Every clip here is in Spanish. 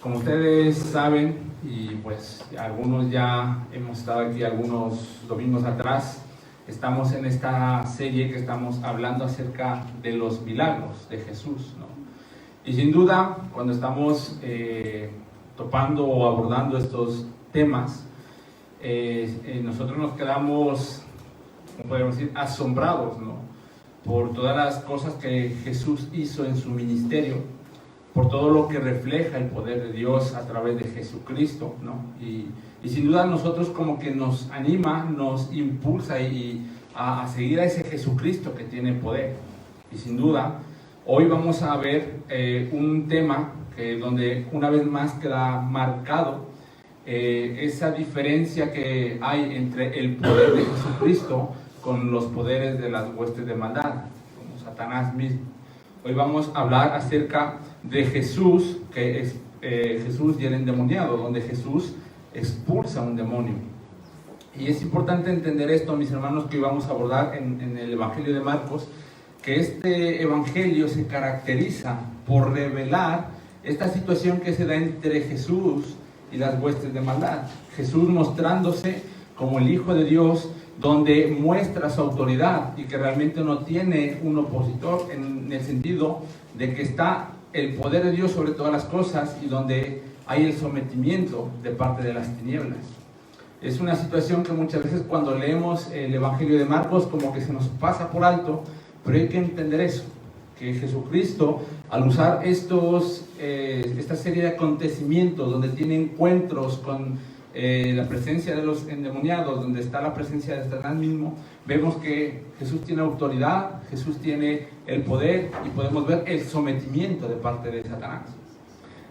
Como ustedes saben, y pues algunos ya hemos estado aquí algunos domingos atrás, estamos en esta serie que estamos hablando acerca de los milagros de Jesús, ¿no? Y sin duda, cuando estamos topando o abordando estos temas, nosotros nos quedamos, como podemos decir, asombrados, ¿no? Por todas las cosas que Jesús hizo en su ministerio, por todo lo que refleja el poder de Dios a través de Jesucristo, ¿no? Y sin duda nosotros como que nos anima, nos impulsa a seguir a ese Jesucristo que tiene poder. Y sin duda, hoy vamos a ver un tema donde una vez más queda marcado esa diferencia que hay entre el poder de Jesucristo con los poderes de las huestes de maldad, como Satanás mismo. Hoy vamos a hablar acerca de Jesús, que es Jesús y el endemoniado, donde Jesús expulsa a un demonio. Y es importante entender esto, mis hermanos, que hoy vamos a abordar en el Evangelio de Marcos, que este Evangelio se caracteriza por revelar esta situación que se da entre Jesús y las huestes de maldad. Jesús mostrándose como el Hijo de Dios, donde muestra su autoridad y que realmente no tiene un opositor, en el sentido de que está el poder de Dios sobre todas las cosas y donde hay el sometimiento de parte de las tinieblas. Es una situación que muchas veces cuando leemos el Evangelio de Marcos como que se nos pasa por alto, pero hay que entender eso, que Jesucristo, al usar esta serie de acontecimientos donde tiene encuentros con la presencia de los endemoniados, donde está la presencia de Satanás mismo, vemos que Jesús tiene autoridad, Jesús tiene el poder y podemos ver el sometimiento de parte de Satanás.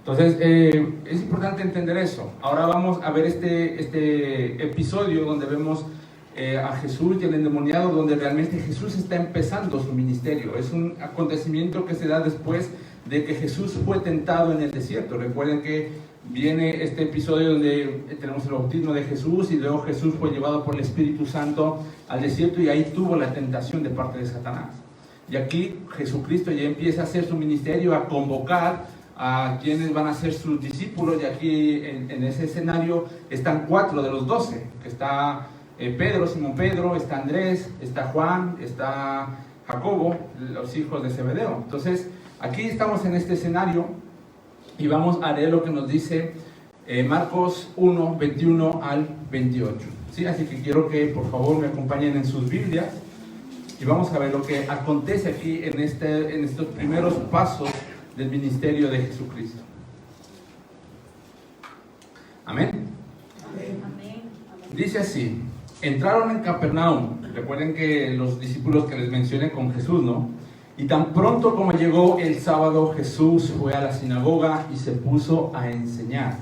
Entonces es importante entender eso. Ahora vamos a ver este episodio donde vemos a Jesús y el endemoniado, donde realmente Jesús está empezando su ministerio. Es un acontecimiento que se da después de que Jesús fue tentado en el desierto. Recuerden que viene este episodio donde tenemos el bautismo de Jesús y luego Jesús fue llevado por el Espíritu Santo al desierto y ahí tuvo la tentación de parte de Satanás. Y aquí Jesucristo ya empieza a hacer su ministerio, a convocar a quienes van a ser sus discípulos, y aquí en ese escenario están 4 de los 12, que está Pedro, Simón Pedro, está Andrés, está Juan, está Jacobo, los hijos de Zebedeo. Entonces aquí estamos en este escenario y vamos a leer lo que nos dice Marcos 1, 21 al 28. ¿Sí? Así que quiero que por favor me acompañen en sus Biblias y vamos a ver lo que acontece aquí en estos primeros pasos del ministerio de Jesucristo. Amén. Amén. Dice así: entraron en Capernaum. Recuerden que los discípulos que les mencioné con Jesús, ¿no? Y tan pronto como llegó el sábado, Jesús fue a la sinagoga y se puso a enseñar.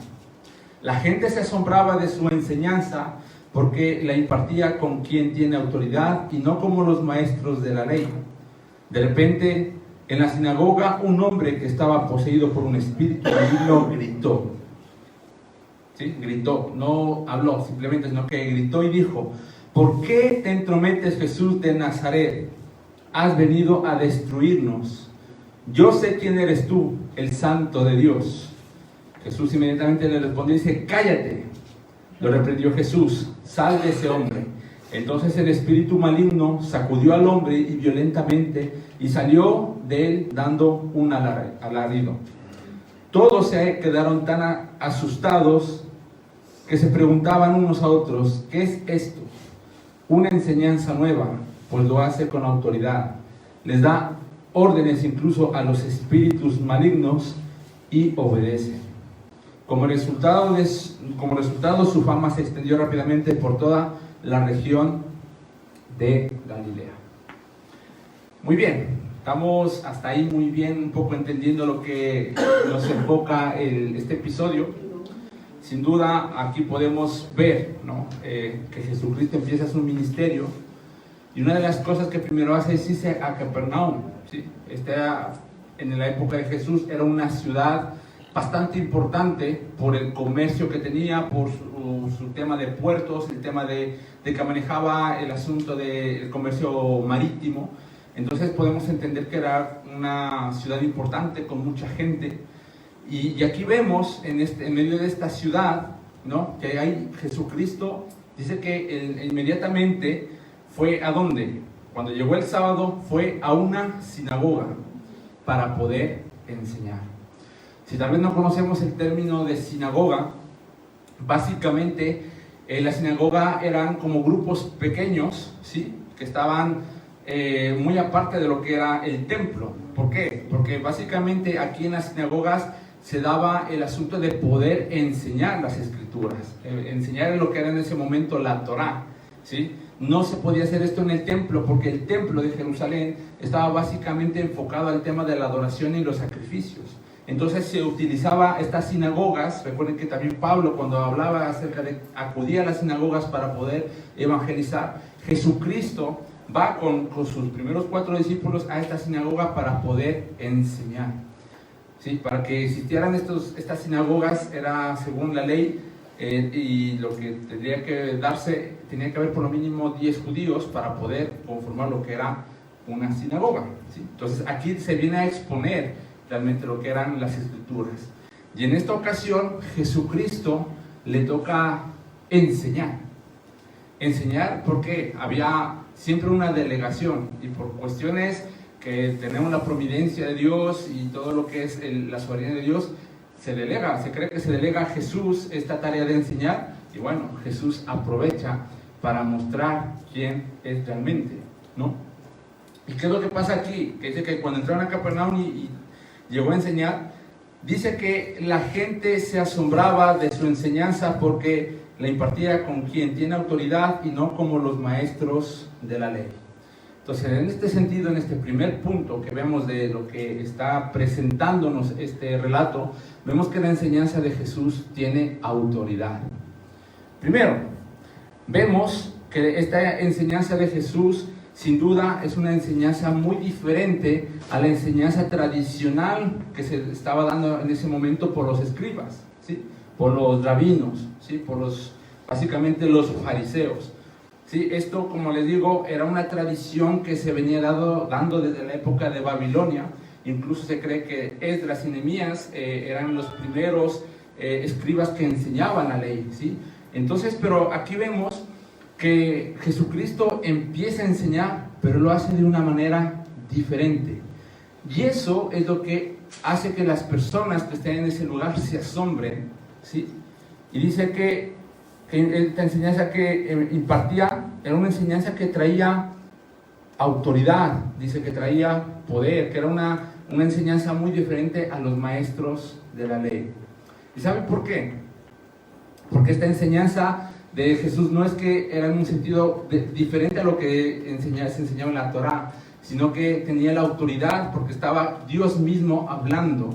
La gente se asombraba de su enseñanza porque la impartía con quien tiene autoridad y no como los maestros de la ley. De repente, en la sinagoga, un hombre que estaba poseído por un espíritu maligno gritó. ¿Sí? Gritó, no habló simplemente, sino que gritó y dijo: ¿por qué te entrometes, Jesús de Nazaret? Has venido a destruirnos. Yo sé quién eres tú, el Santo de Dios. Jesús inmediatamente le respondió y dice: cállate. Lo reprendió Jesús: sal de ese hombre. Entonces el espíritu maligno sacudió al hombre y violentamente y salió de él dando un alarido. Todos se quedaron tan asustados que se preguntaban unos a otros: ¿qué es esto? Una enseñanza nueva, pues lo hace con autoridad. Les da órdenes incluso a los espíritus malignos y obedecen. Como resultado, su fama se extendió rápidamente por toda la región de Galilea. Muy bien, estamos hasta ahí muy bien, un poco entendiendo lo que nos enfoca este episodio. Sin duda, aquí podemos ver, ¿no? Que Jesucristo empieza su ministerio. Y una de las cosas que primero hace es irse a Capernaum, ¿sí? En la época de Jesús era una ciudad bastante importante por el comercio que tenía, por su tema de puertos, el tema de que manejaba el asunto del comercio marítimo. Entonces podemos entender que era una ciudad importante con mucha gente. Y aquí vemos en medio de esta ciudad, ¿no?, que hay Jesucristo. Dice que inmediatamente fue ¿a dónde? Cuando llegó el sábado fue a una sinagoga para poder enseñar. Si tal vez no conocemos el término de sinagoga, básicamente la sinagoga eran como grupos pequeños, ¿sí?, que estaban muy aparte de lo que era el templo. ¿Por qué? Porque básicamente aquí en las sinagogas se daba el asunto de poder enseñar las escrituras, enseñar lo que era en ese momento la Torá, ¿sí? No se podía hacer esto en el templo, porque el templo de Jerusalén estaba básicamente enfocado al tema de la adoración y los sacrificios. Entonces se utilizaba estas sinagogas. Recuerden que también Pablo, cuando hablaba acerca de acudía a las sinagogas para poder evangelizar, Jesucristo va con sus primeros 4 discípulos a esta sinagoga para poder enseñar. Sí, para que existieran estas sinagogas era según la ley, y lo que tendría que darse, tenía que haber por lo mínimo 10 judíos para poder conformar lo que era una sinagoga, ¿sí? Entonces aquí se viene a exponer realmente lo que eran las escrituras. Y en esta ocasión Jesucristo le toca enseñar. Enseñar porque había siempre una delegación, y por cuestiones que tenemos la providencia de Dios y todo lo que es la soberanía de Dios, se cree que se delega a Jesús esta tarea de enseñar, y bueno, Jesús aprovecha para mostrar quién es realmente, ¿no? ¿Y qué es lo que pasa aquí? Que dice que cuando entraron a Capernaum y llegó a enseñar, dice que la gente se asombraba de su enseñanza porque la impartía con quien tiene autoridad y no como los maestros de la ley. Entonces, en este sentido, en este primer punto que vemos de lo que está presentándonos este relato, vemos que la enseñanza de Jesús tiene autoridad. Primero, vemos que esta enseñanza de Jesús, sin duda, es una enseñanza muy diferente a la enseñanza tradicional que se estaba dando en ese momento por los escribas, ¿sí?, por los rabinos, ¿sí?, básicamente los fariseos. Sí, esto, como les digo, era una tradición que se venía dando desde la época de Babilonia. Incluso se cree que Esdras y Nehemías eran los primeros escribas que enseñaban la ley, ¿sí? Entonces, pero aquí vemos que Jesucristo empieza a enseñar, pero lo hace de una manera diferente. Y eso es lo que hace que las personas que estén en ese lugar se asombren, ¿sí? Y dice que esta enseñanza que impartía era una enseñanza que traía autoridad, dice que traía poder, que era una enseñanza muy diferente a los maestros de la ley. ¿Y saben por qué? Porque esta enseñanza de Jesús no es que era en un sentido diferente a lo que se enseñaba en la Torá, sino que tenía la autoridad porque estaba Dios mismo hablando,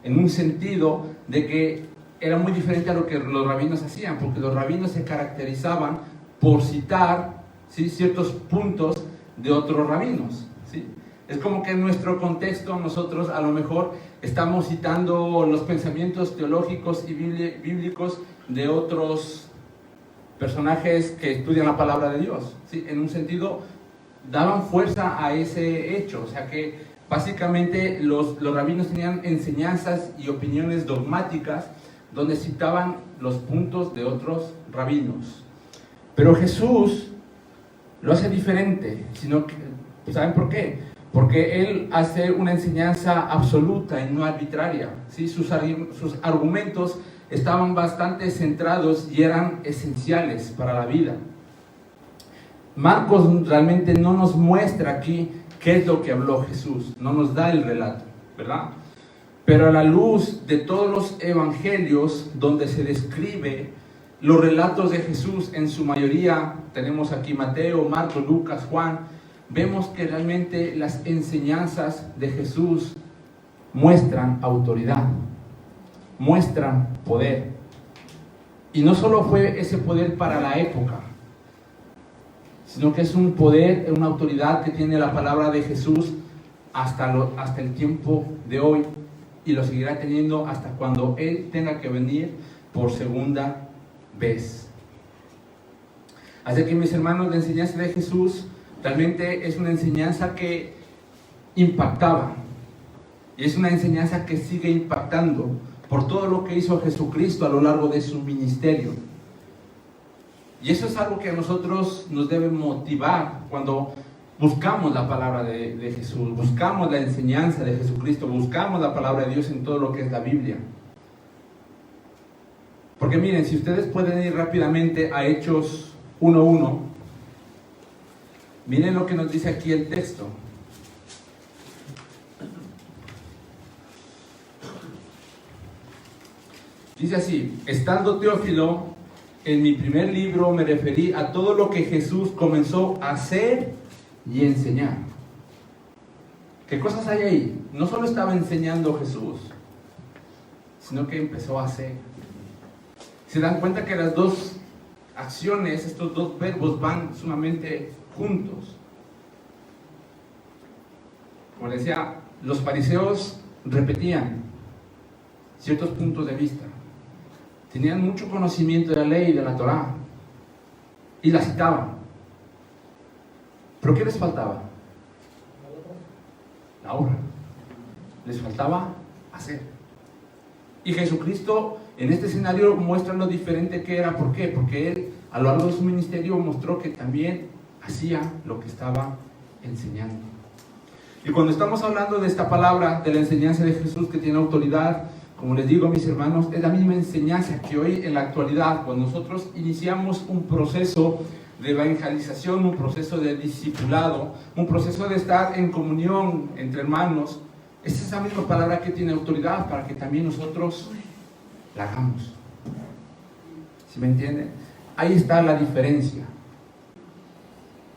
en un sentido de que era muy diferente a lo que los rabinos hacían, porque los rabinos se caracterizaban por citar, ¿sí?, ciertos puntos de otros rabinos, ¿sí? Es como que en nuestro contexto nosotros a lo mejor estamos citando los pensamientos teológicos y bíblicos de otros personajes que estudian la palabra de Dios, ¿sí? En un sentido daban fuerza a ese hecho, o sea que básicamente los rabinos tenían enseñanzas y opiniones dogmáticas donde citaban los puntos de otros rabinos. Pero Jesús lo hace diferente, sino que, ¿saben por qué? Porque Él hace una enseñanza absoluta y no arbitraria, ¿sí? Sus argumentos estaban bastante centrados y eran esenciales para la vida. Marcos realmente no nos muestra aquí qué es lo que habló Jesús, no nos da el relato, ¿verdad? Pero a la luz de todos los evangelios donde se describe los relatos de Jesús, en su mayoría, tenemos aquí Mateo, Marcos, Lucas, Juan, vemos que realmente las enseñanzas de Jesús muestran autoridad, muestran poder. Y no solo fue ese poder para la época, sino que es un poder, una autoridad que tiene la palabra de Jesús hasta el tiempo de hoy, y lo seguirá teniendo hasta cuando Él tenga que venir por segunda vez. Así que, mis hermanos, la enseñanza de Jesús realmente es una enseñanza que impactaba, y es una enseñanza que sigue impactando, por todo lo que hizo Jesucristo a lo largo de su ministerio. Y eso es algo que a nosotros nos debe motivar cuando buscamos la palabra de Jesús, buscamos la enseñanza de Jesucristo, buscamos la palabra de Dios en todo lo que es la Biblia. Porque miren, si ustedes pueden ir rápidamente a Hechos 1:1, miren lo que nos dice aquí el texto. Dice así: estando Teófilo, en mi primer libro me referí a todo lo que Jesús comenzó a hacer y enseñar. ¿Qué cosas hay ahí? No solo estaba enseñando Jesús, sino que empezó a hacer. Se dan cuenta que las dos acciones, estos dos verbos van sumamente juntos. Como les decía, los fariseos repetían ciertos puntos de vista. Tenían mucho conocimiento de la ley y de la Torá y la citaban. ¿Pero qué les faltaba? La obra. Les faltaba hacer. Y Jesucristo en este escenario muestra lo diferente que era. ¿Por qué? Porque Él a lo largo de su ministerio mostró que también hacía lo que estaba enseñando. Y cuando estamos hablando de esta palabra, de la enseñanza de Jesús que tiene autoridad, como les digo, mis hermanos, es la misma enseñanza que hoy en la actualidad, cuando nosotros iniciamos un proceso de evangelización, un proceso de discipulado, un proceso de estar en comunión entre hermanos, es esa misma palabra que tiene autoridad para que también nosotros la hagamos. ¿Sí me entienden? Ahí está la diferencia.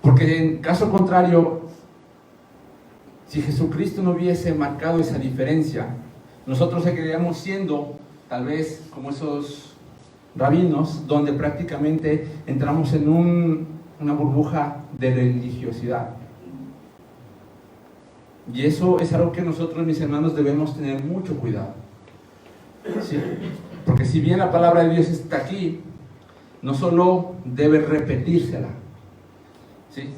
Porque en caso contrario, si Jesucristo no hubiese marcado esa diferencia, nosotros seguiríamos siendo tal vez como esos rabinos donde prácticamente entramos en una burbuja de religiosidad. Y eso es algo que nosotros, mis hermanos, debemos tener mucho cuidado. ¿Sí? Porque si bien la palabra de Dios está aquí, no solo debe repetírsela. ¿Sí?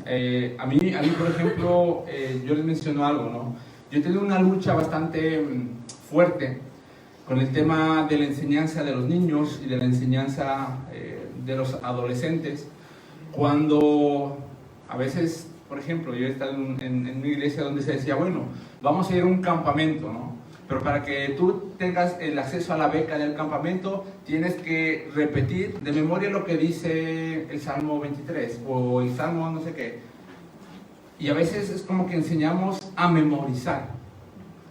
A mí, por ejemplo, yo les menciono algo, ¿no? Yo he tenido una lucha bastante fuerte con el tema de la enseñanza de los niños y de la enseñanza de los adolescentes, cuando a veces, por ejemplo, yo he estado en una iglesia donde se decía, bueno, vamos a ir a un campamento, ¿no? Pero para que tú tengas el acceso a la beca del campamento, tienes que repetir de memoria lo que dice el Salmo 23 o el Salmo no sé qué. Y a veces es como que enseñamos a memorizar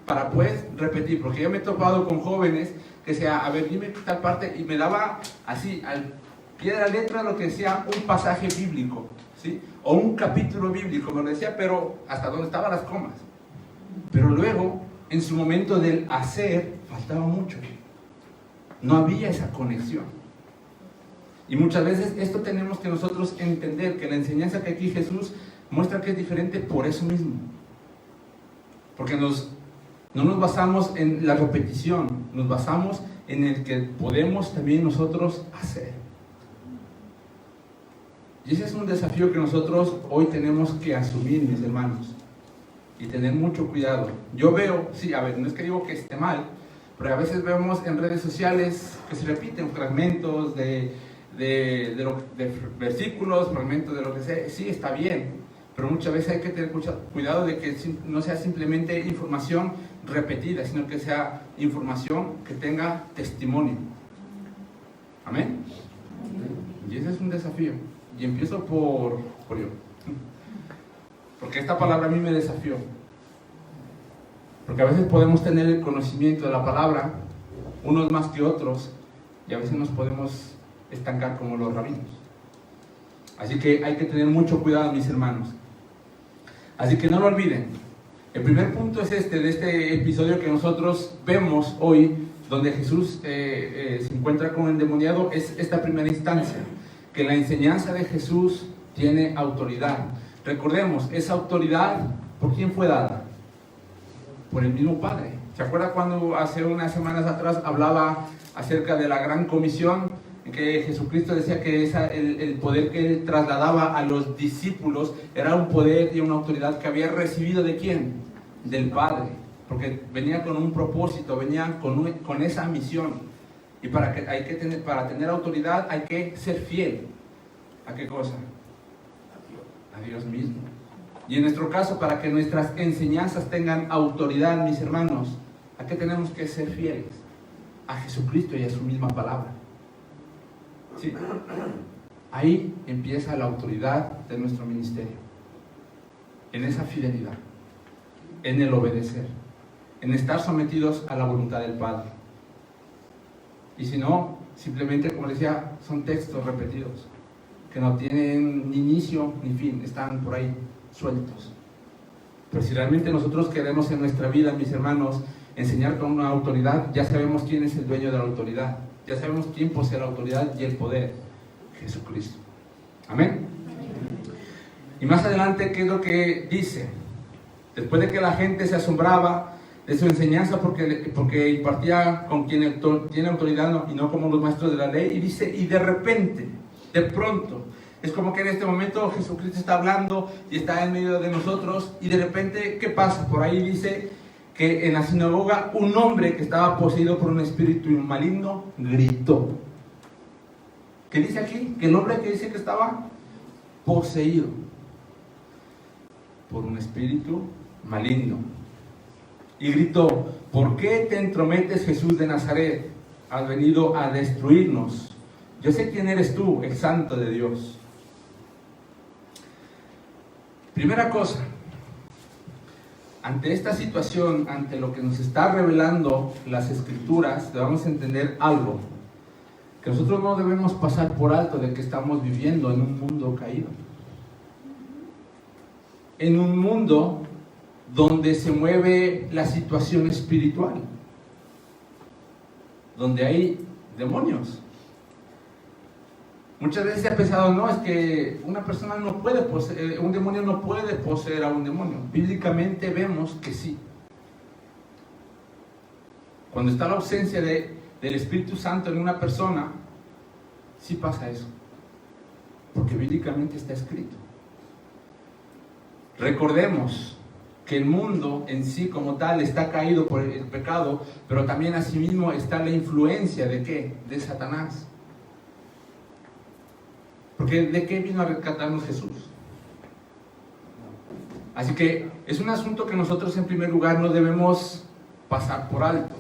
para pues repetir, porque yo me he topado con jóvenes que decían, a ver, dime tal parte, y me daba así, al pie de la letra lo que decía un pasaje bíblico, ¿sí? O un capítulo bíblico, me lo decía, pero hasta donde estaban las comas. Pero luego, en su momento del hacer, faltaba mucho. No había esa conexión. Y muchas veces esto tenemos que nosotros entender, que la enseñanza que aquí Jesús muestra que es diferente por eso mismo. Porque no nos basamos en la repetición, nos basamos en el que podemos también nosotros hacer. Y ese es un desafío que nosotros hoy tenemos que asumir, mis hermanos, y tener mucho cuidado. Yo veo, sí, a ver, no es que digo que esté mal, pero a veces vemos en redes sociales que se repiten fragmentos de versículos, fragmentos de lo que sea. Sí, está bien, pero muchas veces hay que tener cuidado de que no sea simplemente información repetida, sino que sea información que tenga testimonio. Amén. Y ese es un desafío. Y empiezo por yo. Porque esta palabra a mí me desafió. Porque a veces podemos tener el conocimiento de la palabra, unos más que otros, y a veces nos podemos estancar como los rabinos. Así que hay que tener mucho cuidado, mis hermanos. Así que no lo olviden. El primer punto es de este episodio que nosotros vemos hoy, donde Jesús se encuentra con el endemoniado, es esta primera instancia, que la enseñanza de Jesús tiene autoridad. Recordemos, esa autoridad, ¿por quién fue dada? Por el mismo Padre. ¿Se acuerda cuando hace unas semanas atrás hablaba acerca de la gran comisión, en que Jesucristo decía que el poder que él trasladaba a los discípulos era un poder y una autoridad que había recibido ¿de quién? Del Padre. porque venía con un propósito, venía con esa misión. Y para tener autoridad hay que ser fiel. ¿A qué cosa? A Dios mismo. Y en nuestro caso, para que nuestras enseñanzas tengan autoridad, mis hermanos, ¿a qué tenemos que ser fieles? A Jesucristo y a su misma palabra. Sí. Ahí empieza la autoridad de nuestro ministerio. En esa fidelidad, en el obedecer, en estar sometidos a la voluntad del Padre. Y si no, simplemente, como decía, son textos repetidos, que no tienen ni inicio ni fin, están por ahí sueltos. Pero si realmente nosotros queremos en nuestra vida, mis hermanos, enseñar con una autoridad, ya sabemos quién es el dueño de la autoridad, ya sabemos quién posee la autoridad y el poder: Jesucristo. Amén. Y más adelante, ¿qué es lo que dice? Después de que la gente se asombraba de su enseñanza porque impartía con quien tiene autoridad y no como los maestros de la ley, y dice, y de repente, de pronto, es como que en este momento Jesucristo está hablando y está en medio de nosotros, y de repente, ¿qué pasa? Por ahí dice que en la sinagoga un hombre que estaba poseído por un espíritu maligno gritó. ¿Qué dice aquí? Que el hombre que dice que estaba poseído por un espíritu maligno. Y gritó: ¿por qué te entrometes, Jesús de Nazaret? Has venido a destruirnos. Yo sé quién eres tú, el Santo de Dios. Primera cosa, ante esta situación, ante lo que nos está revelando las Escrituras, debemos entender algo: que nosotros no debemos pasar por alto de que estamos viviendo en un mundo caído, en un mundo donde se mueve la situación espiritual, donde hay demonios. Muchas veces se ha pensado, no, es que una persona no puede poseer, un demonio no puede poseer a un demonio. Bíblicamente vemos que sí. Cuando está la ausencia del Espíritu Santo en una persona, sí pasa eso, porque bíblicamente está escrito. Recordemos que el mundo en sí como tal está caído por el pecado, pero también asimismo está la influencia ¿de qué? De Satanás. Porque ¿de qué vino a rescatarnos Jesús? Así que es un asunto que nosotros en primer lugar no debemos pasar por alto.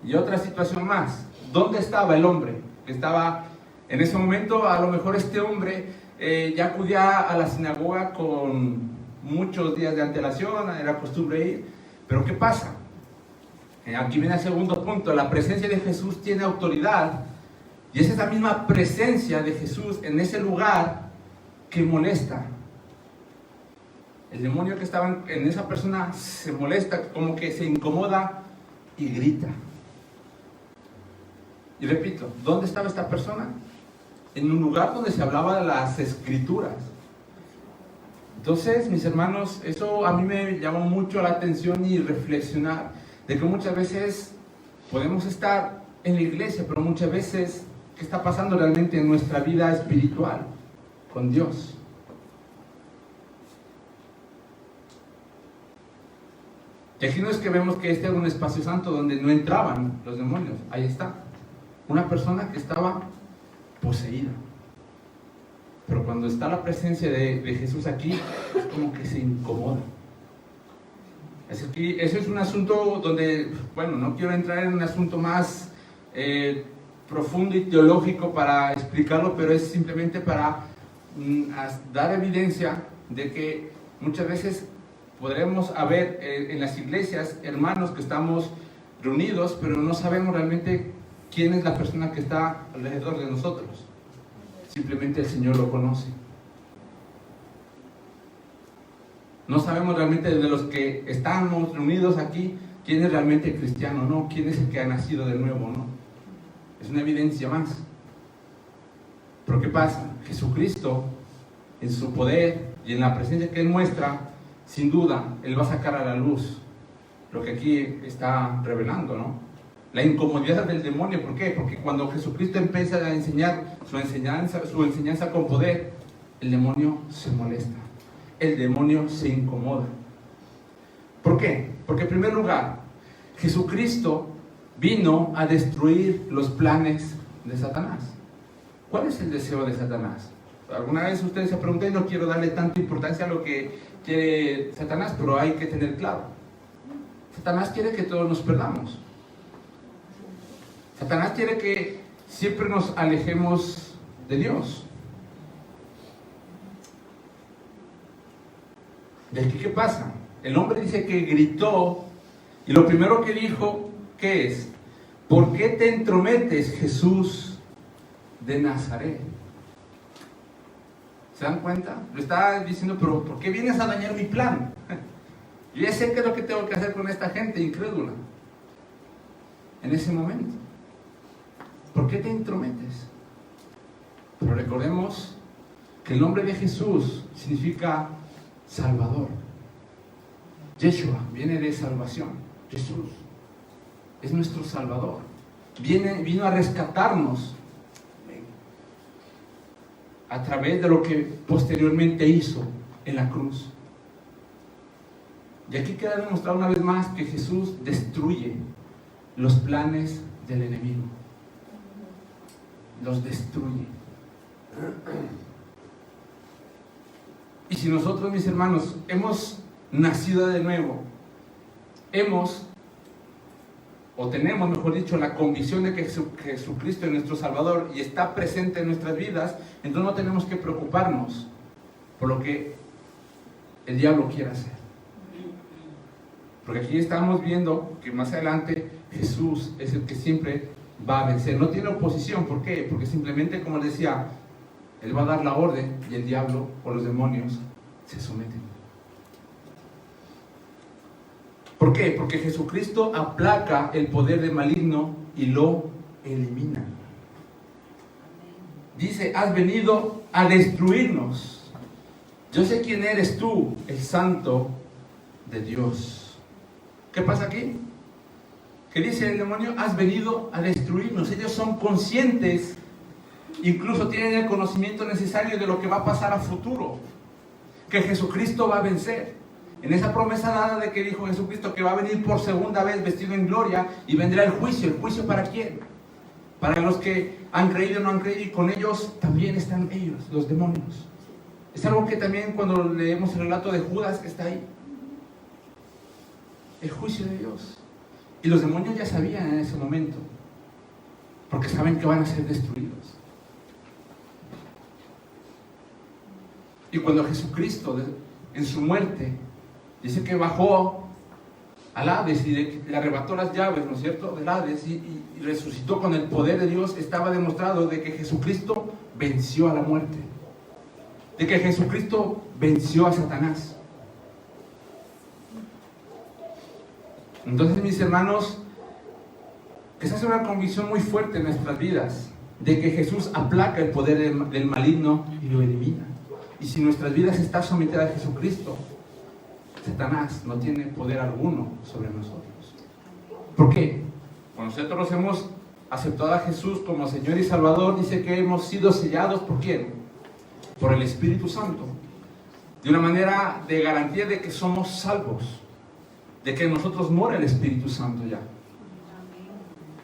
Y otra situación más: ¿dónde estaba el hombre? Estaba en ese momento, a lo mejor este hombre ya acudía a la sinagoga con muchos días de antelación, era costumbre ir. Pero ¿qué pasa? Aquí viene el segundo punto: la presencia de Jesús tiene autoridad, y es esa misma presencia de Jesús en ese lugar que molesta. El demonio que estaba en esa persona se molesta, como que se incomoda y grita. Y repito, ¿dónde estaba esta persona? En un lugar donde se hablaba de las Escrituras. Entonces, mis hermanos, eso a mí me llamó mucho la atención y reflexionar de que muchas veces podemos estar en la iglesia, pero muchas veces, ¿qué está pasando realmente en nuestra vida espiritual con Dios? Y aquí no es que vemos que este era un espacio santo donde no entraban los demonios. Ahí está, una persona que estaba poseída. Pero cuando está la presencia de Jesús aquí, es como que se incomoda. Eso es un asunto donde, bueno, no quiero entrar en un asunto más profundo y teológico para explicarlo, pero es simplemente para dar evidencia de que muchas veces podremos haber en las iglesias hermanos que estamos reunidos, pero no sabemos realmente quién es la persona que está alrededor de nosotros. Simplemente el Señor lo conoce. No sabemos realmente de los que estamos reunidos aquí quién es realmente cristiano, ¿no? Quién es el que ha nacido de nuevo, ¿no? Es una evidencia más. Pero ¿qué pasa? Jesucristo, en su poder y en la presencia que Él muestra, sin duda, Él va a sacar a la luz lo que aquí está revelando, ¿no? La incomodidad del demonio. ¿Por qué? Porque cuando Jesucristo empieza a enseñar su enseñanza con poder, el demonio se molesta, el demonio se incomoda. ¿Por qué? Porque en primer lugar, Jesucristo vino a destruir los planes de Satanás. ¿Cuál es el deseo de Satanás? Alguna vez ustedes se preguntan, y no quiero darle tanta importancia a lo que quiere Satanás, pero hay que tener claro. Satanás quiere que todos nos perdamos. Satanás quiere que siempre nos alejemos de Dios. ¿De aquí qué pasa? El hombre dice que gritó, y lo primero que dijo, ¿qué es? ¿Por qué te entrometes, Jesús de Nazaret? ¿Se dan cuenta? Lo está diciendo, pero ¿por qué vienes a dañar mi plan? Yo ya sé qué es lo que tengo que hacer con esta gente incrédula. En ese momento. ¿Por qué te entrometes? Pero recordemos que el nombre de Jesús significa Salvador. Yeshua viene de salvación. Jesús es nuestro Salvador. Vino a rescatarnos a través de lo que posteriormente hizo en la cruz. Y aquí queda demostrado una vez más que Jesús destruye los planes del enemigo. Los destruye. Y si nosotros, mis hermanos, hemos nacido de nuevo, o tenemos, mejor dicho, la convicción de que Jesucristo es nuestro Salvador y está presente en nuestras vidas, entonces no tenemos que preocuparnos por lo que el diablo quiera hacer. Porque aquí estamos viendo que más adelante Jesús es el que siempre va a vencer. No tiene oposición. ¿Por qué? Porque simplemente, como les decía, Él va a dar la orden y el diablo o los demonios se someten. ¿Por qué? Porque Jesucristo aplaca el poder del maligno y lo elimina. Dice, has venido a destruirnos. Yo sé quién eres tú, el Santo de Dios. ¿Qué pasa aquí? ¿Qué dice el demonio? Has venido a destruirnos. Ellos son conscientes, incluso tienen el conocimiento necesario de lo que va a pasar a futuro, que Jesucristo va a vencer. En esa promesa dada de que dijo Jesucristo que va a venir por segunda vez vestido en gloria y vendrá el juicio. ¿El juicio para quién? Para los que han creído o no han creído, y con ellos también están ellos, los demonios. Es algo que también cuando leemos el relato de Judas está ahí. El juicio de Dios. Y los demonios ya sabían en ese momento, porque saben que van a ser destruidos. Y cuando Jesucristo en su muerte dice que bajó al Hades y le arrebató las llaves, ¿no es cierto?, del Hades, y resucitó con el poder de Dios, estaba demostrado de que Jesucristo venció a la muerte, de que Jesucristo venció a Satanás. Entonces, mis hermanos, esa es una convicción muy fuerte en nuestras vidas, de que Jesús aplaca el poder del maligno y lo elimina. Y si nuestras vidas están sometidas a Jesucristo, Satanás no tiene poder alguno sobre nosotros. ¿Por qué? Cuando nosotros hemos aceptado a Jesús como Señor y Salvador, dice que hemos sido sellados ¿por quién? Por el Espíritu Santo. De una manera de garantía de que somos salvos, de que en nosotros mora el Espíritu Santo ya.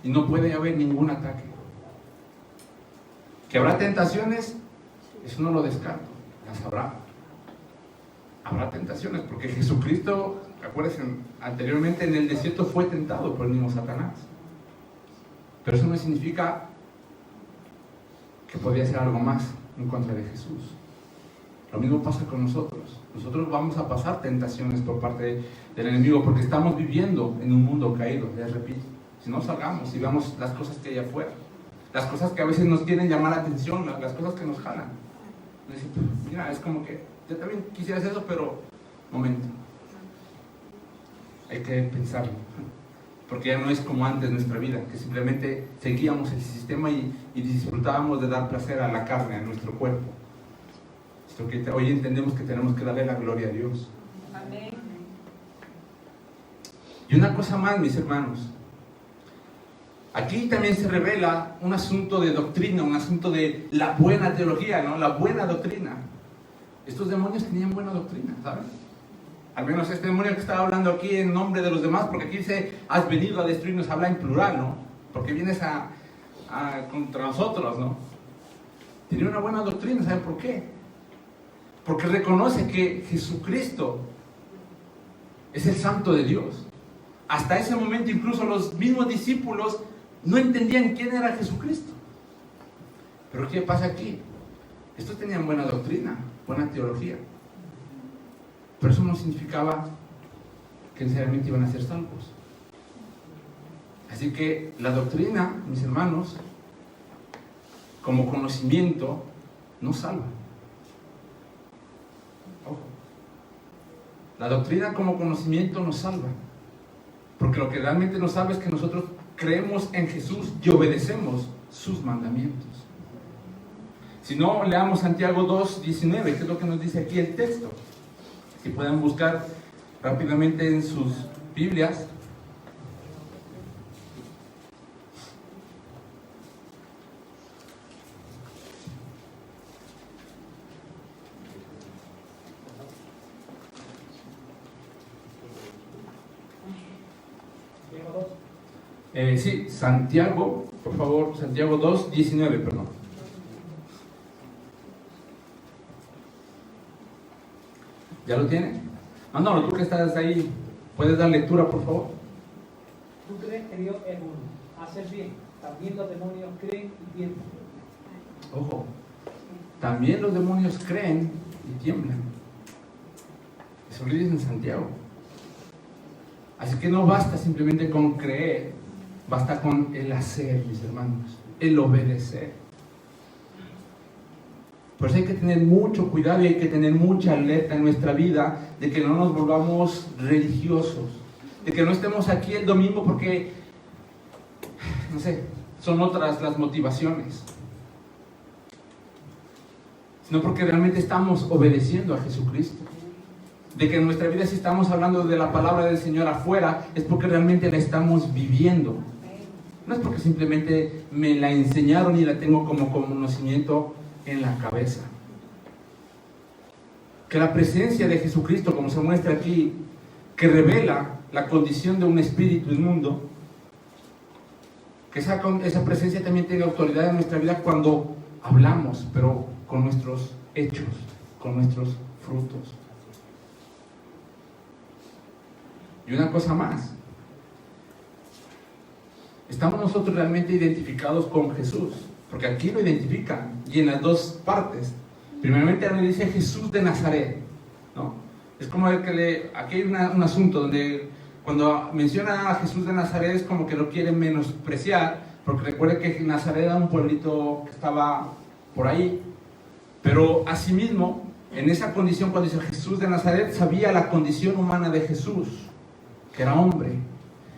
Y no puede haber ningún ataque. ¿Que habrá tentaciones? Eso no lo descarto. Las habrá. Habrá tentaciones, porque Jesucristo, acuérdense, anteriormente en el desierto fue tentado por el mismo Satanás. Pero eso no significa que podía ser algo más en contra de Jesús. Lo mismo pasa con nosotros. Nosotros vamos a pasar tentaciones por parte del enemigo, porque estamos viviendo en un mundo caído, les repito. Si no salgamos y veamos las cosas que hay afuera, las cosas que a veces nos quieren llamar la atención, las cosas que nos jalan. Mira, es como que yo también quisiera hacer eso, pero momento, hay que pensarlo, porque ya no es como antes nuestra vida, que simplemente seguíamos el sistema y disfrutábamos de dar placer a la carne, a nuestro cuerpo. Esto que hoy entendemos que tenemos que darle la gloria a Dios. Amén. Y una cosa más, mis hermanos, aquí también se revela un asunto de doctrina, un asunto de la buena teología, ¿no? La buena doctrina. Estos demonios tenían buena doctrina, ¿saben? Al menos este demonio que estaba hablando aquí en nombre de los demás, porque aquí dice, has venido a destruirnos, habla en plural, ¿no? Porque vienes contra nosotros, ¿no? Tiene una buena doctrina, ¿saben por qué? Porque reconoce que Jesucristo es el Santo de Dios. Hasta ese momento incluso los mismos discípulos no entendían quién era Jesucristo. Pero ¿qué pasa aquí? Estos tenían buena doctrina, buena teología. Pero eso no significaba que necesariamente iban a ser salvos. Así que la doctrina, mis hermanos, como conocimiento, no salva. Ojo. La doctrina como conocimiento nos salva. Porque lo que realmente nos salva es que nosotros creemos en Jesús y obedecemos sus mandamientos. Si no, leamos Santiago 2:19, que es lo que nos dice aquí el texto. Si pueden buscar rápidamente en sus Biblias. Sí, Santiago, por favor, Santiago 2:19, perdón. ¿Ya lo tiene? No, tú que estás ahí, ¿puedes dar lectura, por favor? Tú crees que Dios es uno, hacer bien, también los demonios creen y tiemblan. Ojo, también los demonios creen y tiemblan. Eso lo dice en Santiago. Así que no basta simplemente con creer, basta con el hacer, mis hermanos, el obedecer. Por eso hay que tener mucho cuidado y hay que tener mucha alerta en nuestra vida de que no nos volvamos religiosos, de que no estemos aquí el domingo porque, no sé, son otras las motivaciones, sino porque realmente estamos obedeciendo a Jesucristo. De que en nuestra vida, si estamos hablando de la palabra del Señor afuera, es porque realmente la estamos viviendo. No es porque simplemente me la enseñaron y la tengo como conocimiento en la cabeza. Que la presencia de Jesucristo, como se muestra aquí, que revela la condición de un espíritu inmundo, que esa presencia también tenga autoridad en nuestra vida cuando hablamos, pero con nuestros hechos, con nuestros frutos. Y una cosa más, ¿estamos nosotros realmente identificados con Jesús? Porque aquí lo identifican, y en las dos partes. Primeramente me dice Jesús de Nazaret, ¿no? Es como que aquí hay un asunto donde cuando menciona a Jesús de Nazaret es como que lo quieren menospreciar, porque recuerden que Nazaret era un pueblito que estaba por ahí, pero asimismo, en esa condición, cuando dice Jesús de Nazaret, sabía la condición humana de Jesús, que era hombre,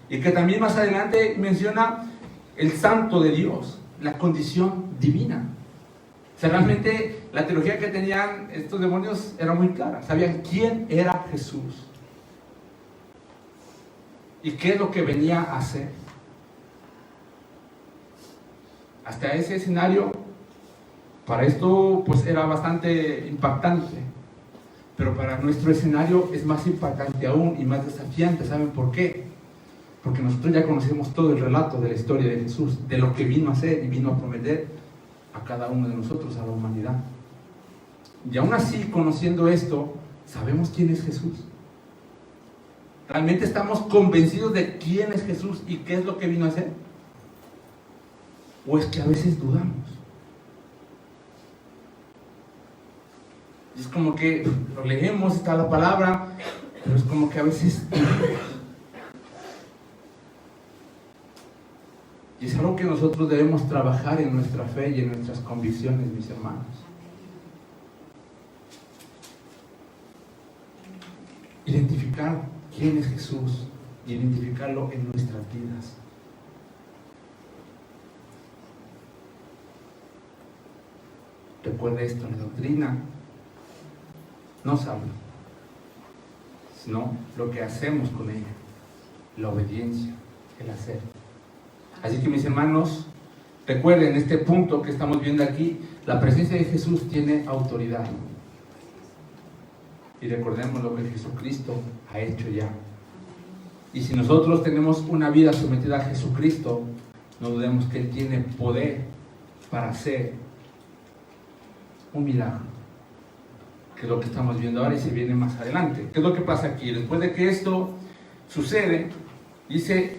y que también más adelante menciona el santo de Dios, la condición divina. O sea, realmente la teología que tenían estos demonios era muy clara, sabían quién era Jesús y qué es lo que venía a hacer. Hasta ese escenario, para esto pues era bastante impactante. Pero para nuestro escenario es más impactante aún y más desafiante. ¿Saben por qué? Porque nosotros ya conocemos todo el relato de la historia de Jesús, de lo que vino a hacer y vino a prometer a cada uno de nosotros, a la humanidad. Y aún así, conociendo esto, ¿sabemos quién es Jesús? ¿Realmente estamos convencidos de quién es Jesús y qué es lo que vino a hacer? ¿O es que a veces dudamos? Es como que lo leemos, está la palabra, pero es como que a veces y es algo que nosotros debemos trabajar en nuestra fe y en nuestras convicciones, mis hermanos. Identificar quién es Jesús y identificarlo en nuestras vidas. Recuerde esto, la doctrina no salva, sino lo que hacemos con ella, la obediencia, el hacer. Así que mis hermanos, recuerden este punto que estamos viendo aquí, la presencia de Jesús tiene autoridad. y recordemos lo que Jesucristo ha hecho ya. Y si nosotros tenemos una vida sometida a Jesucristo, no dudemos que Él tiene poder para hacer un milagro, que es lo que estamos viendo ahora y se viene más adelante. ¿Qué es lo que pasa aquí? Después de que esto sucede, dice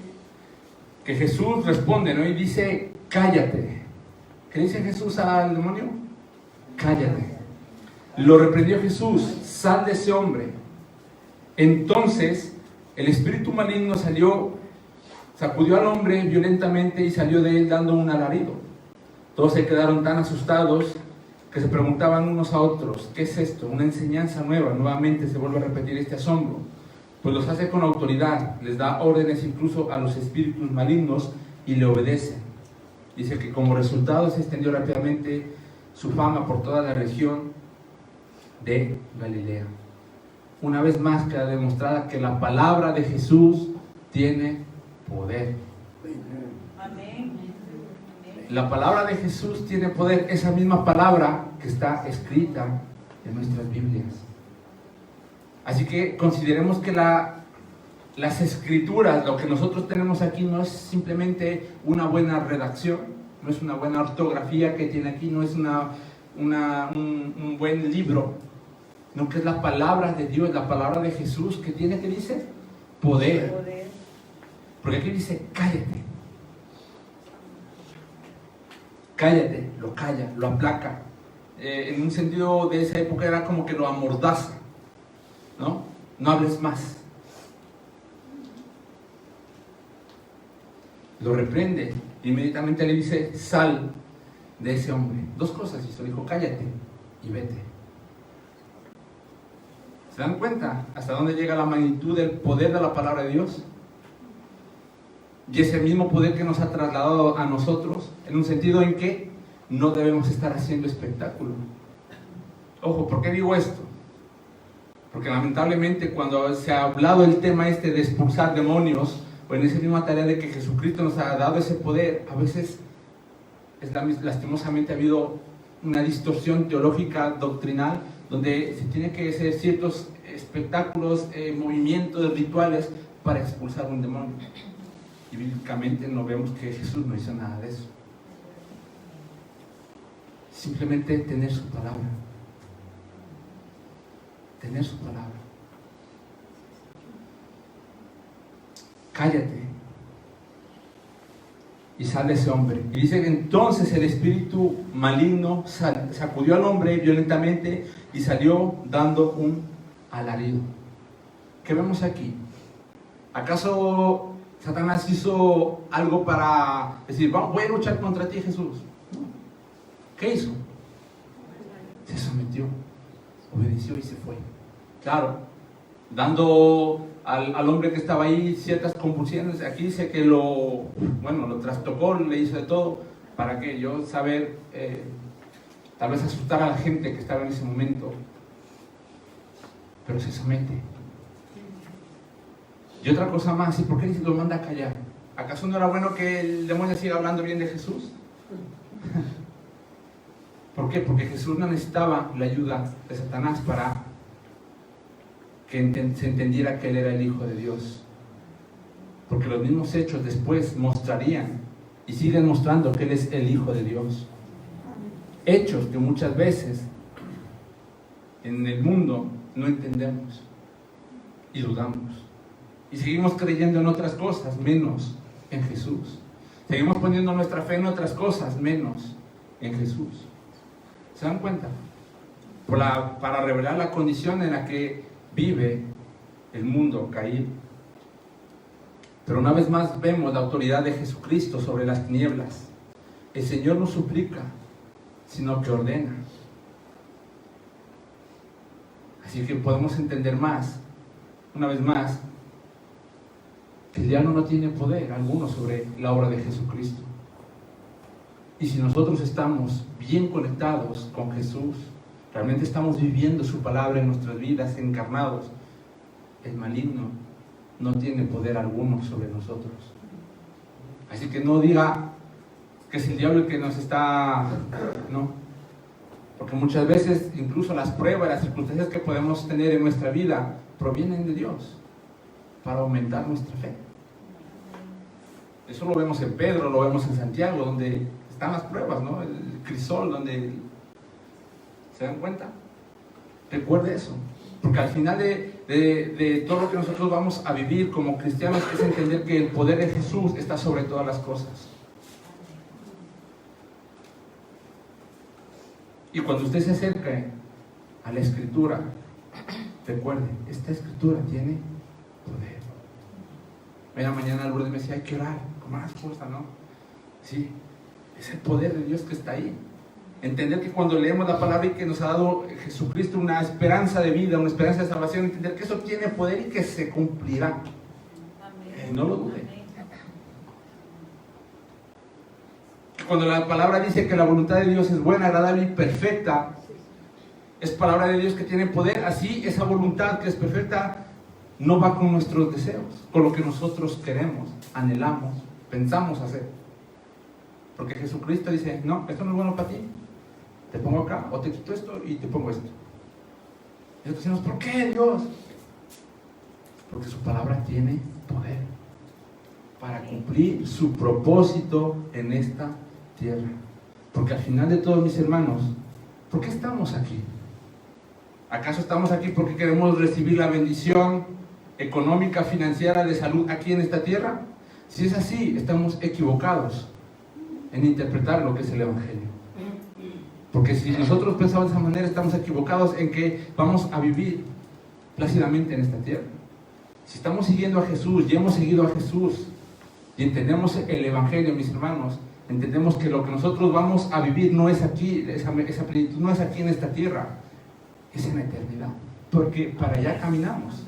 que Jesús responde, ¿no? Y dice, cállate. ¿Qué dice Jesús al demonio? Cállate. Lo reprendió Jesús, sal de ese hombre. Entonces el espíritu maligno salió, sacudió al hombre violentamente y salió de él dando un alarido. Todos se quedaron tan asustados que se preguntaban unos a otros, ¿qué es esto? Una enseñanza nueva. Nuevamente se vuelve a repetir este asombro, pues los hace con autoridad, les da órdenes incluso a los espíritus malignos y le obedecen. Dice que como resultado se extendió rápidamente su fama por toda la región de Galilea. Una vez más queda demostrada que la palabra de Jesús tiene poder. Amén. La palabra de Jesús tiene poder, esa misma palabra que está escrita en nuestras Biblias. Así que consideremos que las escrituras, lo que nosotros tenemos aquí, no es simplemente una buena redacción, no es una buena ortografía que tiene aquí, no es un buen libro, no, que es la palabra de Dios, la palabra de Jesús, que tiene, que dice, poder. Porque aquí dice, cállate. Cállate, lo calla, lo aplaca. En un sentido de esa época era como que lo amordaza, ¿no? No hables más. Lo reprende, inmediatamente le dice, sal de ese hombre. Dos cosas hizo, dijo, cállate y vete. ¿Se dan cuenta hasta dónde llega la magnitud del poder de la palabra de Dios? Y ese mismo poder que nos ha trasladado a nosotros, en un sentido en que no debemos estar haciendo espectáculo. Ojo, ¿por qué digo esto? Porque lamentablemente cuando se ha hablado el tema este de expulsar demonios, o en esa misma tarea de que Jesucristo nos ha dado ese poder, a veces lastimosamente ha habido una distorsión teológica, doctrinal, donde se tiene que hacer ciertos espectáculos, movimientos, rituales para expulsar un demonio. Y bíblicamente no vemos que Jesús no hizo nada de eso. Simplemente tener su palabra. Tener su palabra. Cállate. Y sale ese hombre. Y dice que entonces el espíritu maligno sacudió al hombre violentamente y salió dando un alarido. ¿Qué vemos aquí? ¿Acaso Satanás hizo algo para decir, voy a luchar contra ti, Jesús? ¿Qué hizo? Se sometió, obedeció y se fue. Claro, dando al hombre que estaba ahí ciertas convulsiones. Aquí dice que lo trastocó, le hizo de todo, para que yo saber, tal vez asustar a la gente que estaba en ese momento. Pero se somete. Y otra cosa más, ¿y por qué lo manda a callar? ¿Acaso no era bueno que el demonio siga hablando bien de Jesús? ¿Por qué? Porque Jesús no necesitaba la ayuda de Satanás para que se entendiera que Él era el Hijo de Dios. Porque los mismos hechos después mostrarían y siguen mostrando que Él es el Hijo de Dios. Hechos que muchas veces en el mundo no entendemos y dudamos. Y seguimos creyendo en otras cosas, menos en Jesús. Seguimos poniendo nuestra fe en otras cosas, menos en Jesús. ¿Se dan cuenta? Para revelar la condición en la que vive el mundo caído. Pero una vez más vemos la autoridad de Jesucristo sobre las tinieblas. El Señor no suplica, sino que ordena. Así que podemos entender más, una vez más, que el diablo no tiene poder alguno sobre la obra de Jesucristo. Y si nosotros estamos bien conectados con Jesús, realmente estamos viviendo su palabra en nuestras vidas, encarnados, el maligno no tiene poder alguno sobre nosotros. Así que no diga que es el diablo el que nos está, no, Porque muchas veces incluso las pruebas, las circunstancias que podemos tener en nuestra vida provienen de Dios para aumentar nuestra fe. Eso lo vemos en Pedro, lo vemos en Santiago, donde están las pruebas, ¿no? El crisol, donde ¿se dan cuenta? Recuerde eso, porque al final de todo lo que nosotros vamos a vivir como cristianos es entender que el poder de Jesús está sobre todas las cosas. Y cuando usted se acerque a la Escritura, recuerde, esta Escritura tiene poder. Mira, mañana Lourdes me decía, hay que orar, con más fuerza, ¿no? Sí, es el poder de Dios que está ahí. Entender que cuando leemos la palabra y que nos ha dado Jesucristo una esperanza de vida, una esperanza de salvación, entender que eso tiene poder y que se cumplirá. No lo dude. Cuando la palabra dice que la voluntad de Dios es buena, agradable y perfecta, es palabra de Dios que tiene poder. Así esa voluntad que es perfecta no va con nuestros deseos, con lo que nosotros queremos, anhelamos, pensamos hacer. Porque Jesucristo dice, no, esto no es bueno para ti, te pongo acá, o te quito esto y te pongo esto. Y nosotros decimos, ¿por qué, Dios? Porque su palabra tiene poder para cumplir su propósito en esta tierra. Porque al final de todo, mis hermanos, ¿por qué estamos aquí? ¿Acaso estamos aquí porque queremos recibir la bendición económica, financiera, de salud aquí en esta tierra? Si es así, estamos equivocados en interpretar lo que es el Evangelio. Porque si nosotros pensamos de esa manera, estamos equivocados en que vamos a vivir plácidamente en esta tierra. Si estamos siguiendo a Jesús y hemos seguido a Jesús y entendemos el Evangelio, mis hermanos, entendemos que lo que nosotros vamos a vivir no es aquí, esa plenitud no es aquí en esta tierra, es en la eternidad. Porque para allá caminamos.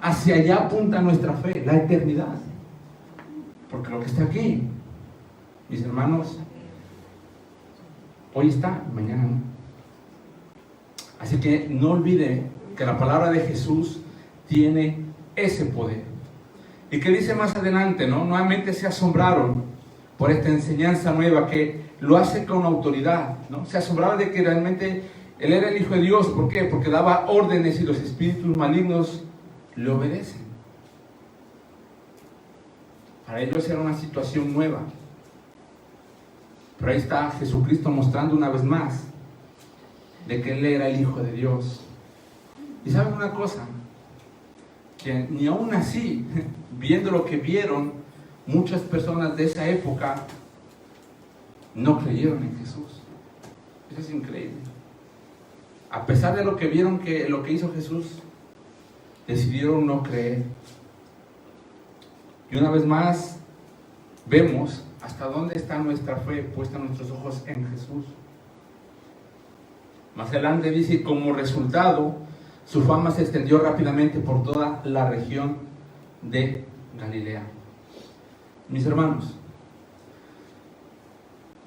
Hacia allá apunta nuestra fe, la eternidad. Porque lo que está aquí, mis hermanos, hoy está, mañana no. Así que no olvide que la palabra de Jesús tiene ese poder. ¿Y qué dice más adelante, no? Nuevamente se asombraron por esta enseñanza nueva que lo hace con autoridad, ¿no? Se asombraba de que realmente Él era el Hijo de Dios. ¿Por qué? Porque daba órdenes y los espíritus malignos le obedecen. Para ellos era una situación nueva. Pero ahí está Jesucristo mostrando una vez más de que Él era el Hijo de Dios. Y ¿saben una cosa? Que ni aún así, viendo lo que vieron, muchas personas de esa época no creyeron en Jesús. Eso es increíble. A pesar de lo que vieron, que lo que hizo Jesús, decidieron no creer. Y una vez más, vemos hasta dónde está nuestra fe puesta nuestros ojos en Jesús. Más adelante dice, como resultado, su fama se extendió rápidamente por toda la región de Galilea. Mis hermanos,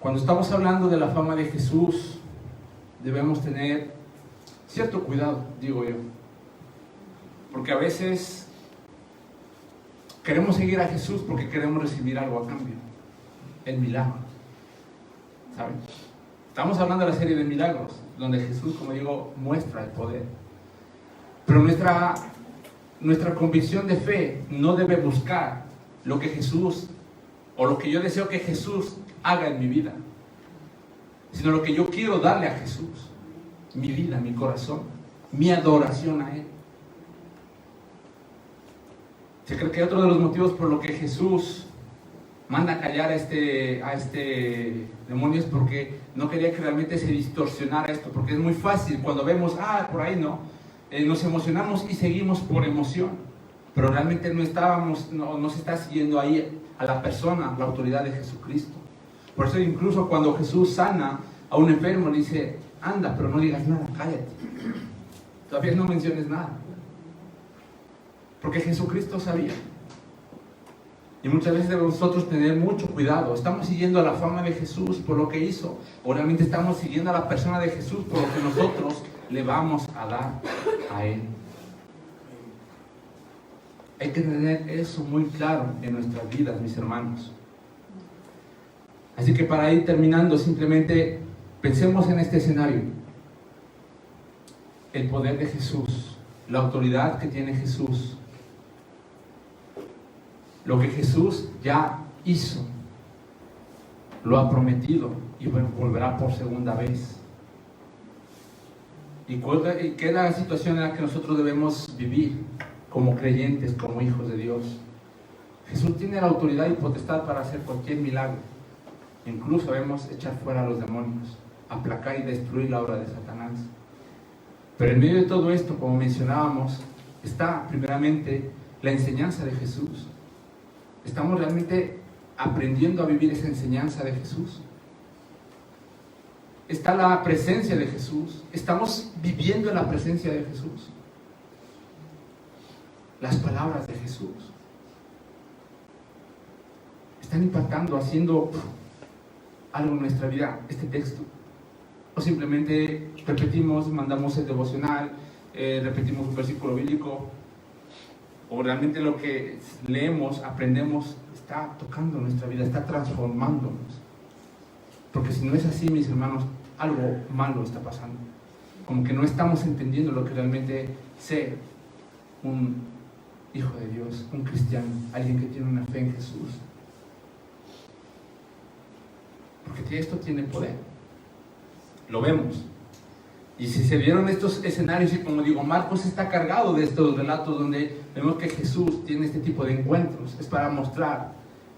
cuando estamos hablando de la fama de Jesús, debemos tener cierto cuidado, digo yo. Porque a veces queremos seguir a Jesús porque queremos recibir algo a cambio. El milagro. ¿Saben? Estamos hablando de la serie de milagros, donde Jesús, como digo, muestra el poder. Pero nuestra convicción de fe no debe buscar lo que Jesús, o lo que yo deseo que Jesús haga en mi vida, sino lo que yo quiero darle a Jesús, mi vida, mi corazón, mi adoración a Él. Se cree que otro de los motivos por lo que Jesús manda a callar a este demonio es porque no quería que realmente se distorsionara esto, porque es muy fácil cuando vemos, por ahí no, nos emocionamos y seguimos por emoción. Pero realmente no se está siguiendo ahí a la persona, la autoridad de Jesucristo. Por eso incluso cuando Jesús sana a un enfermo, le dice, anda, pero no digas nada, cállate. Todavía no menciones nada. Porque Jesucristo sabía. Y muchas veces debemos nosotros tener mucho cuidado. ¿Estamos siguiendo a la fama de Jesús por lo que hizo? ¿O realmente estamos siguiendo a la persona de Jesús por lo que nosotros le vamos a dar a Él? Hay que tener eso muy claro en nuestras vidas, mis hermanos. Así que para ir terminando, simplemente pensemos en este escenario. el poder de Jesús, la autoridad que tiene Jesús, lo que Jesús ya hizo, lo ha prometido y volverá por segunda vez. ¿Y qué es la situación en la que nosotros debemos vivir como creyentes, como hijos de Dios? Jesús tiene la autoridad y potestad para hacer cualquier milagro. Incluso debemos echar fuera a los demonios, aplacar y destruir la obra de Satanás. Pero en medio de todo esto, como mencionábamos, está primeramente la enseñanza de Jesús. ¿Estamos realmente aprendiendo a vivir esa enseñanza de Jesús? Está la presencia de Jesús. ¿Estamos viviendo la presencia de Jesús? Las palabras de Jesús están impactando, haciendo algo en nuestra vida, este texto. O simplemente repetimos, mandamos el devocional, repetimos un versículo bíblico, o realmente lo que leemos, aprendemos, está tocando nuestra vida, está transformándonos. Porque si no es así, mis hermanos, algo malo está pasando. Como que no estamos entendiendo lo que realmente ser un hijo de Dios, un cristiano, alguien que tiene una fe en Jesús. Porque esto tiene poder. Lo vemos. Y si se vieron estos escenarios, y como digo, Marcos está cargado de estos relatos donde vemos que Jesús tiene este tipo de encuentros, es para mostrar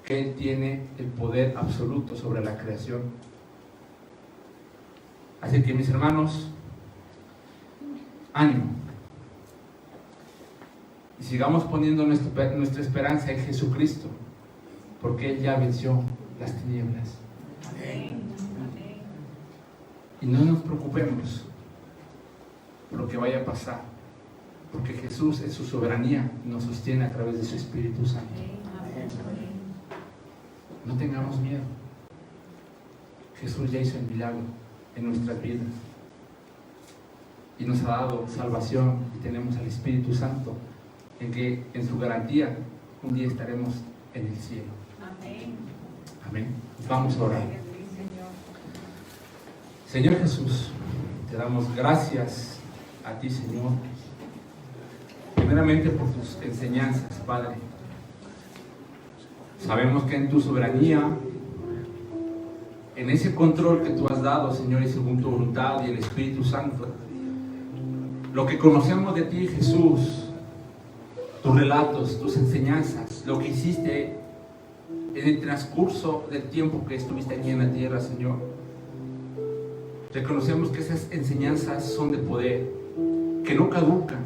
que Él tiene el poder absoluto sobre la creación. Así que, mis hermanos, ánimo. Y sigamos poniendo nuestra esperanza en Jesucristo, porque Él ya venció las tinieblas. Y no nos preocupemos por lo que vaya a pasar, porque Jesús en su soberanía nos sostiene a través de su Espíritu Santo. No tengamos miedo. Jesús ya hizo el milagro en nuestras vidas y nos ha dado salvación, y tenemos al Espíritu Santo en que en su garantía un día estaremos en el cielo. Amén. Vamos a orar. Señor Jesús, te damos gracias a ti, Señor, primeramente por tus enseñanzas, Padre. Sabemos que en tu soberanía, en ese control que tú has dado, Señor, y según tu voluntad y el Espíritu Santo, lo que conocemos de ti, Jesús, tus relatos, tus enseñanzas, lo que hiciste en el transcurso del tiempo que estuviste aquí en la tierra, Señor, reconocemos que esas enseñanzas son de poder, que no caducan,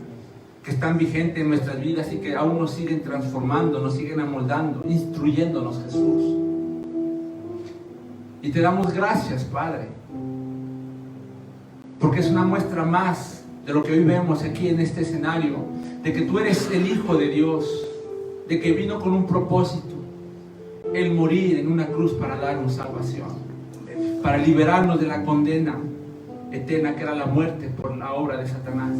que están vigentes en nuestras vidas y que aún nos siguen transformando, nos siguen amoldando, instruyéndonos, Jesús. Y te damos gracias, Padre, porque es una muestra más de lo que hoy vemos aquí en este escenario, de que tú eres el Hijo de Dios, de que vino con un propósito, el morir en una cruz para darnos salvación, para liberarnos de la condena eterna que era la muerte por la obra de Satanás.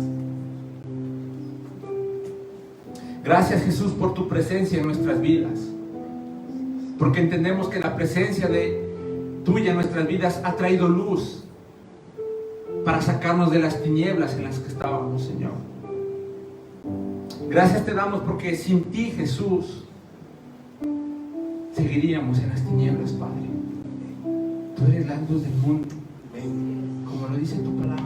Gracias, Jesús, por tu presencia en nuestras vidas, porque entendemos que la presencia tuya en nuestras vidas ha traído luz para sacarnos de las tinieblas en las que estábamos, Señor. Gracias te damos porque sin ti, Jesús, seguiríamos en las tinieblas, Padre. Tú eres la luz del mundo, como lo dice tu palabra.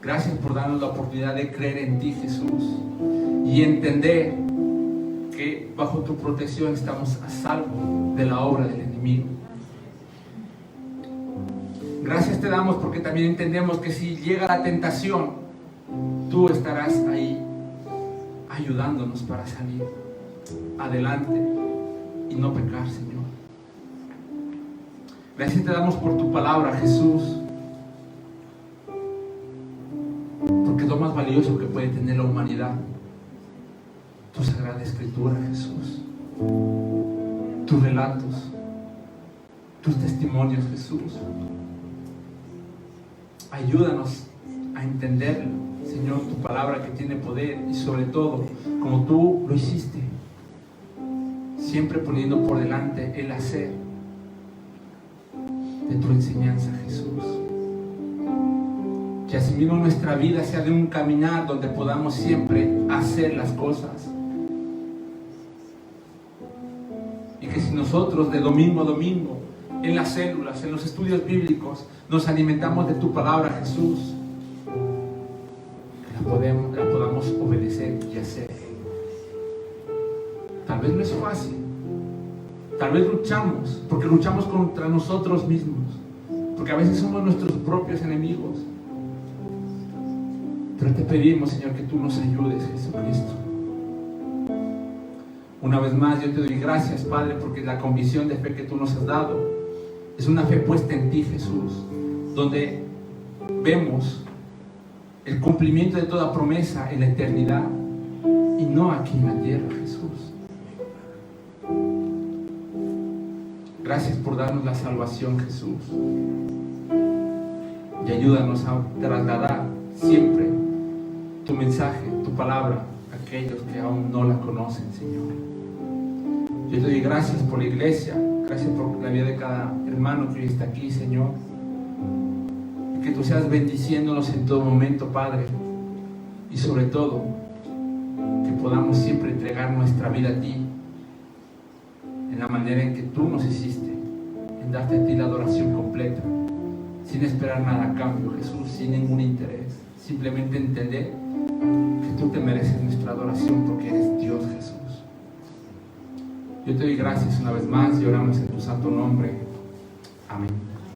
Gracias por darnos la oportunidad de creer en ti, Jesús, y entender que bajo tu protección estamos a salvo de la obra del enemigo. Gracias te damos porque también entendemos que si llega la tentación, tú estarás ahí ayudándonos para salir adelante y no pecar, Señor. Gracias te damos por tu palabra, Jesús, porque es lo más valioso que puede tener la humanidad. Tu Sagrada Escritura, Jesús, tus relatos, tus testimonios, Jesús. Ayúdanos a entenderlo, Señor, tu palabra que tiene poder, y sobre todo, como tú lo hiciste, siempre poniendo por delante el hacer. de tu enseñanza, Jesús. Que asimismo nuestra vida sea de un caminar donde podamos siempre hacer las cosas. Y que si nosotros de domingo a domingo, en las células, en los estudios bíblicos, nos alimentamos de tu palabra, Jesús, que la podamos obedecer y hacer. Tal vez no es fácil, tal vez luchamos, porque luchamos contra nosotros mismos, porque a veces somos nuestros propios enemigos. Pero te pedimos, Señor, que tú nos ayudes, Jesucristo. Una vez más, yo te doy gracias, Padre, porque la convicción de fe que tú nos has dado es una fe puesta en ti, Jesús, donde vemos el cumplimiento de toda promesa en la eternidad y no aquí en la tierra, Jesús. Gracias por darnos la salvación, Jesús. Y ayúdanos a trasladar siempre tu mensaje, tu palabra, a aquellos que aún no la conocen, Señor. Yo te doy gracias por la iglesia, gracias por la vida de cada hermano que hoy está aquí, Señor. Y que tú seas bendiciéndonos en todo momento, Padre. Y sobre todo, que podamos siempre entregar nuestra vida a ti, en la manera en que tú nos hiciste, en darte a ti la adoración completa, sin esperar nada a cambio, Jesús, sin ningún interés, simplemente entender que tú te mereces nuestra adoración porque eres Dios, Jesús. Yo te doy gracias una vez más y oramos en tu santo nombre. Amén.